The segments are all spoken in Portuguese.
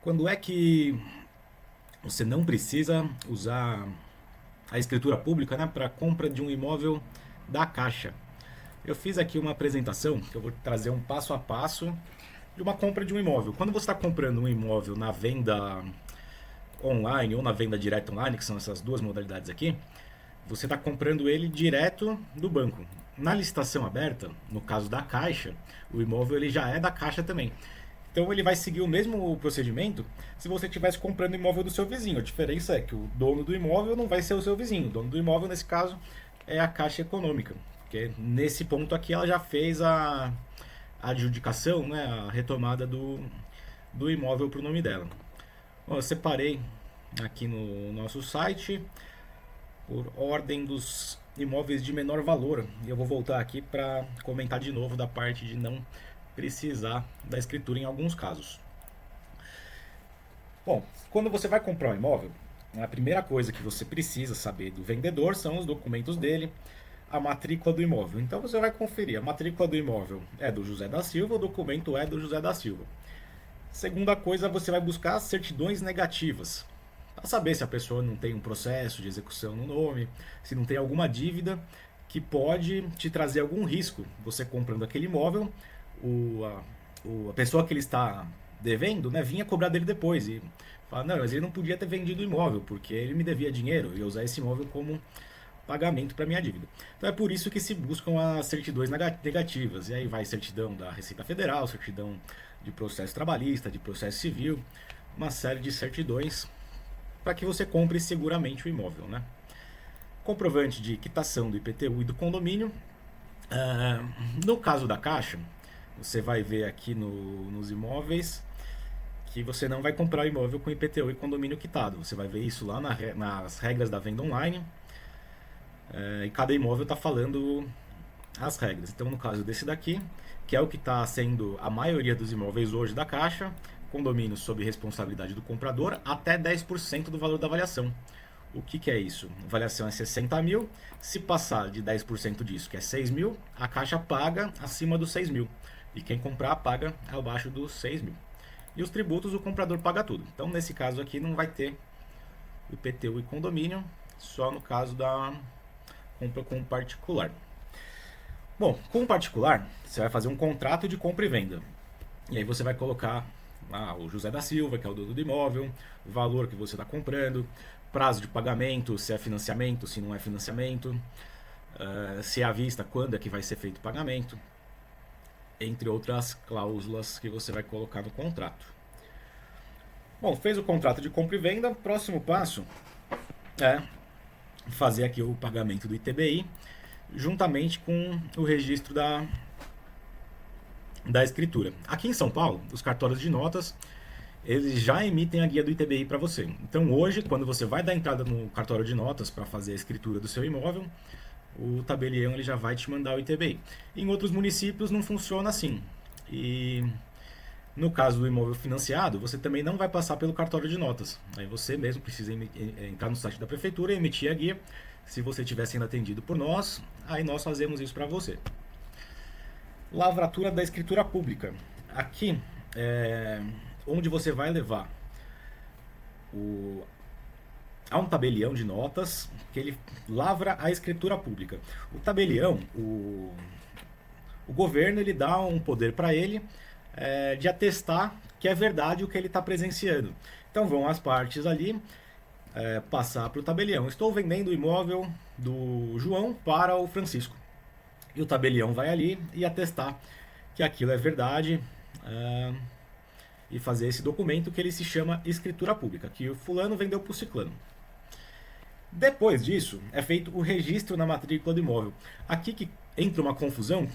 Quando é que você não precisa usar a escritura pública, né, para compra de um imóvel da Caixa? Eu fiz aqui uma apresentação que eu vou trazer um passo a passo de uma compra de um imóvel. Quando você está comprando um imóvel na venda online ou na venda direta online, que são essas duas modalidades aqui, você está comprando ele direto do banco. Na licitação aberta, no caso da Caixa, o imóvel ele já é da Caixa também. Então ele vai seguir o mesmo procedimento se você estivesse comprando o imóvel do seu vizinho. A diferença é que o dono do imóvel não vai ser o seu vizinho. O dono do imóvel, nesse caso, é a Caixa Econômica. Porque nesse ponto aqui ela já fez a adjudicação, né, a retomada do imóvel para o nome dela. Bom, eu separei aqui no nosso site por ordem dos imóveis de menor valor. E eu vou voltar aqui para comentar de novo da parte de não precisar da escritura em alguns casos. Bom, quando você vai comprar um imóvel, a primeira coisa que você precisa saber do vendedor são os documentos dele, a matrícula do imóvel. Então você vai conferir, a matrícula do imóvel é do José da Silva, o documento é do José da Silva. Segunda coisa, você vai buscar as certidões negativas, para saber se a pessoa não tem um processo de execução no nome, se não tem alguma dívida que pode te trazer algum risco. Você comprando aquele imóvel, a pessoa que ele está devendo, né, vinha cobrar dele depois e fala, não, mas ele não podia ter vendido o imóvel, porque ele me devia dinheiro e eu usar esse imóvel como pagamento para minha dívida. Então é por isso que se buscam as certidões negativas. E aí vai certidão da Receita Federal, certidão de processo trabalhista, de processo civil, uma série de certidões para que você compre seguramente o imóvel, né? Comprovante de quitação do IPTU e do condomínio. No caso da Caixa, você vai ver aqui nos imóveis que você não vai comprar o imóvel com IPTU e condomínio quitado. Você vai ver isso lá nas regras da venda online. E cada imóvel está falando as regras. Então, no caso desse daqui, que é o que está sendo a maioria dos imóveis hoje da Caixa, condomínio sob responsabilidade do comprador, até 10% do valor da avaliação. O que é isso? A avaliação é 60 mil, se passar de 10% disso, que é 6 mil, a Caixa paga acima dos 6 mil. E quem comprar paga abaixo dos 6 mil. E os tributos o comprador paga tudo. Então, nesse caso aqui, não vai ter IPTU e condomínio, só no caso da compra com particular. Bom, com particular, você vai fazer um contrato de compra e venda. E aí você vai colocar o José da Silva, que é o dono do imóvel, o valor que você está comprando, prazo de pagamento, se é financiamento, se não é financiamento, se é à vista, quando é que vai ser feito o pagamento, entre outras cláusulas que você vai colocar no contrato. Bom, fez o contrato de compra e venda, próximo passo é fazer aqui o pagamento do ITBI, juntamente com o registro da escritura. Aqui em São Paulo, os cartórios de notas, eles já emitem a guia do ITBI para você. Então hoje, quando você vai dar entrada no cartório de notas para fazer a escritura do seu imóvel, o tabelião ele já vai te mandar o ITBI. Em outros municípios não funciona assim. E no caso do imóvel financiado, você também não vai passar pelo cartório de notas. Aí você mesmo precisa entrar no site da prefeitura e emitir a guia. Se você estiver sendo atendido por nós, aí nós fazemos isso para você. Lavratura da escritura pública. Aqui é onde você vai levar há um tabelião de notas que ele lavra a escritura pública. O tabelião, o governo ele dá um poder para ele de atestar que é verdade o que ele está presenciando. Então vão as partes ali passar para o tabelião. Estou vendendo o imóvel do João para o Francisco. E o tabelião vai ali e atestar que aquilo é verdade e fazer esse documento que ele se chama escritura pública, que o fulano vendeu para o ciclano. Depois disso, é feito o registro na matrícula do imóvel. Aqui que entra uma confusão,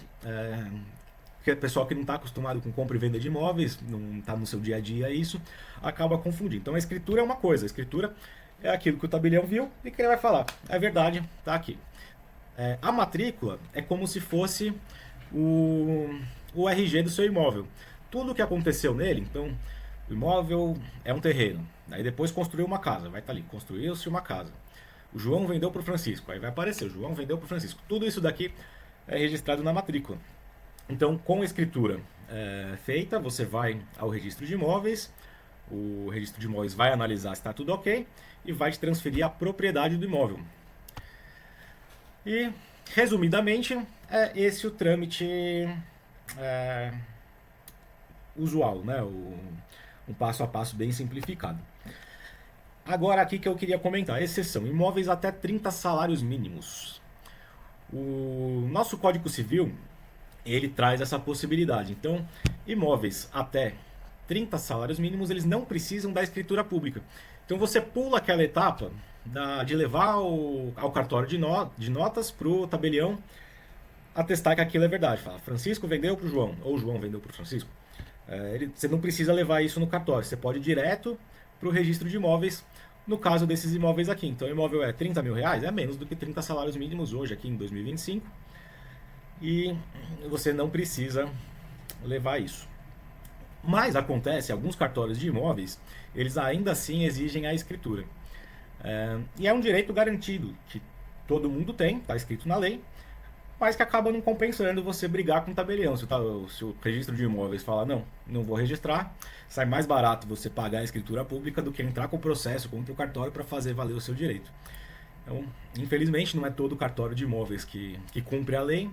que o pessoal que não está acostumado com compra e venda de imóveis, não está no seu dia a dia isso, acaba confundindo. Então a escritura é uma coisa, a escritura é aquilo que o tabelião viu e que ele vai falar. É verdade, está aqui. A matrícula é como se fosse o RG do seu imóvel. Tudo o que aconteceu nele, então o imóvel é um terreno, aí depois construiu uma casa, vai estar ali, construiu-se uma casa. O João vendeu para o Francisco, aí vai aparecer, o João vendeu para o Francisco. Tudo isso daqui é registrado na matrícula. Então, com a escritura feita, você vai ao registro de imóveis, O registro de imóveis vai analisar se está tudo ok e vai te transferir a propriedade do imóvel. E, resumidamente, é esse o trâmite é, usual, né? Um passo a passo bem simplificado. Agora aqui que eu queria comentar, exceção, imóveis até 30 salários mínimos. O nosso Código Civil, ele traz essa possibilidade. Então, imóveis até 30 salários mínimos, eles não precisam da escritura pública. Então você pula aquela etapa de levar ao cartório de notas para o tabelião atestar que aquilo é verdade. Fala, Francisco vendeu para o João, ou João vendeu para o Francisco. Você não precisa levar isso no cartório, você pode ir direto para o registro de imóveis, no caso desses imóveis aqui. Então o imóvel é 30 mil reais, é menos do que 30 salários mínimos hoje, aqui em 2025. E você não precisa levar isso. Mas acontece, alguns cartórios de imóveis, eles ainda assim exigem a escritura. E é um direito garantido, que todo mundo tem, está escrito na lei, mas que acaba não compensando você brigar com o tabelião. Se o registro de imóveis fala, não vou registrar, sai mais barato você pagar a escritura pública do que entrar com o processo contra o cartório para fazer valer o seu direito. Então, infelizmente, não é todo cartório de imóveis que cumpre a lei,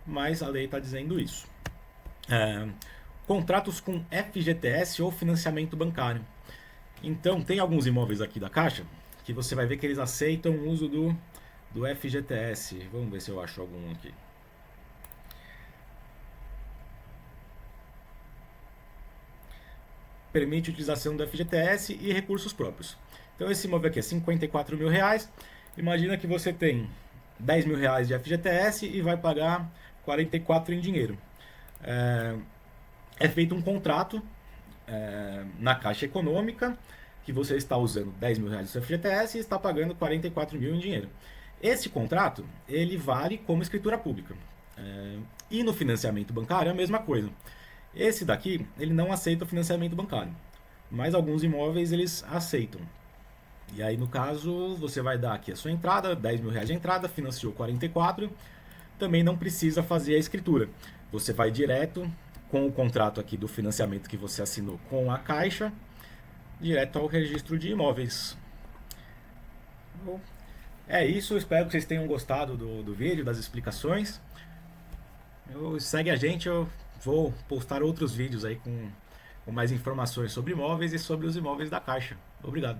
mas a lei está dizendo isso. Contratos com FGTS ou financiamento bancário. Então, tem alguns imóveis aqui da Caixa que você vai ver que eles aceitam o uso do FGTS. Vamos ver se eu acho algum aqui. Permite utilização do FGTS e recursos próprios. Então, esse imóvel aqui é 54 mil reais. Imagina que você tem 10 mil reais de FGTS e vai pagar 44 em dinheiro. É feito um contrato na Caixa Econômica que você está usando 10 mil reais do seu FGTS e está pagando 44 mil em dinheiro. Esse contrato, ele vale como escritura pública. E no financiamento bancário é a mesma coisa. Esse daqui, ele não aceita o financiamento bancário, mas alguns imóveis eles aceitam. E aí, no caso, você vai dar aqui a sua entrada, 10 mil reais de entrada, financiou 44, também não precisa fazer a escritura. Você vai direto com o contrato aqui do financiamento que você assinou com a Caixa, direto ao registro de imóveis. Bom, é isso, espero que vocês tenham gostado do vídeo, das explicações. Segue a gente, eu vou postar outros vídeos aí com mais informações sobre imóveis e sobre os imóveis da Caixa. Obrigado.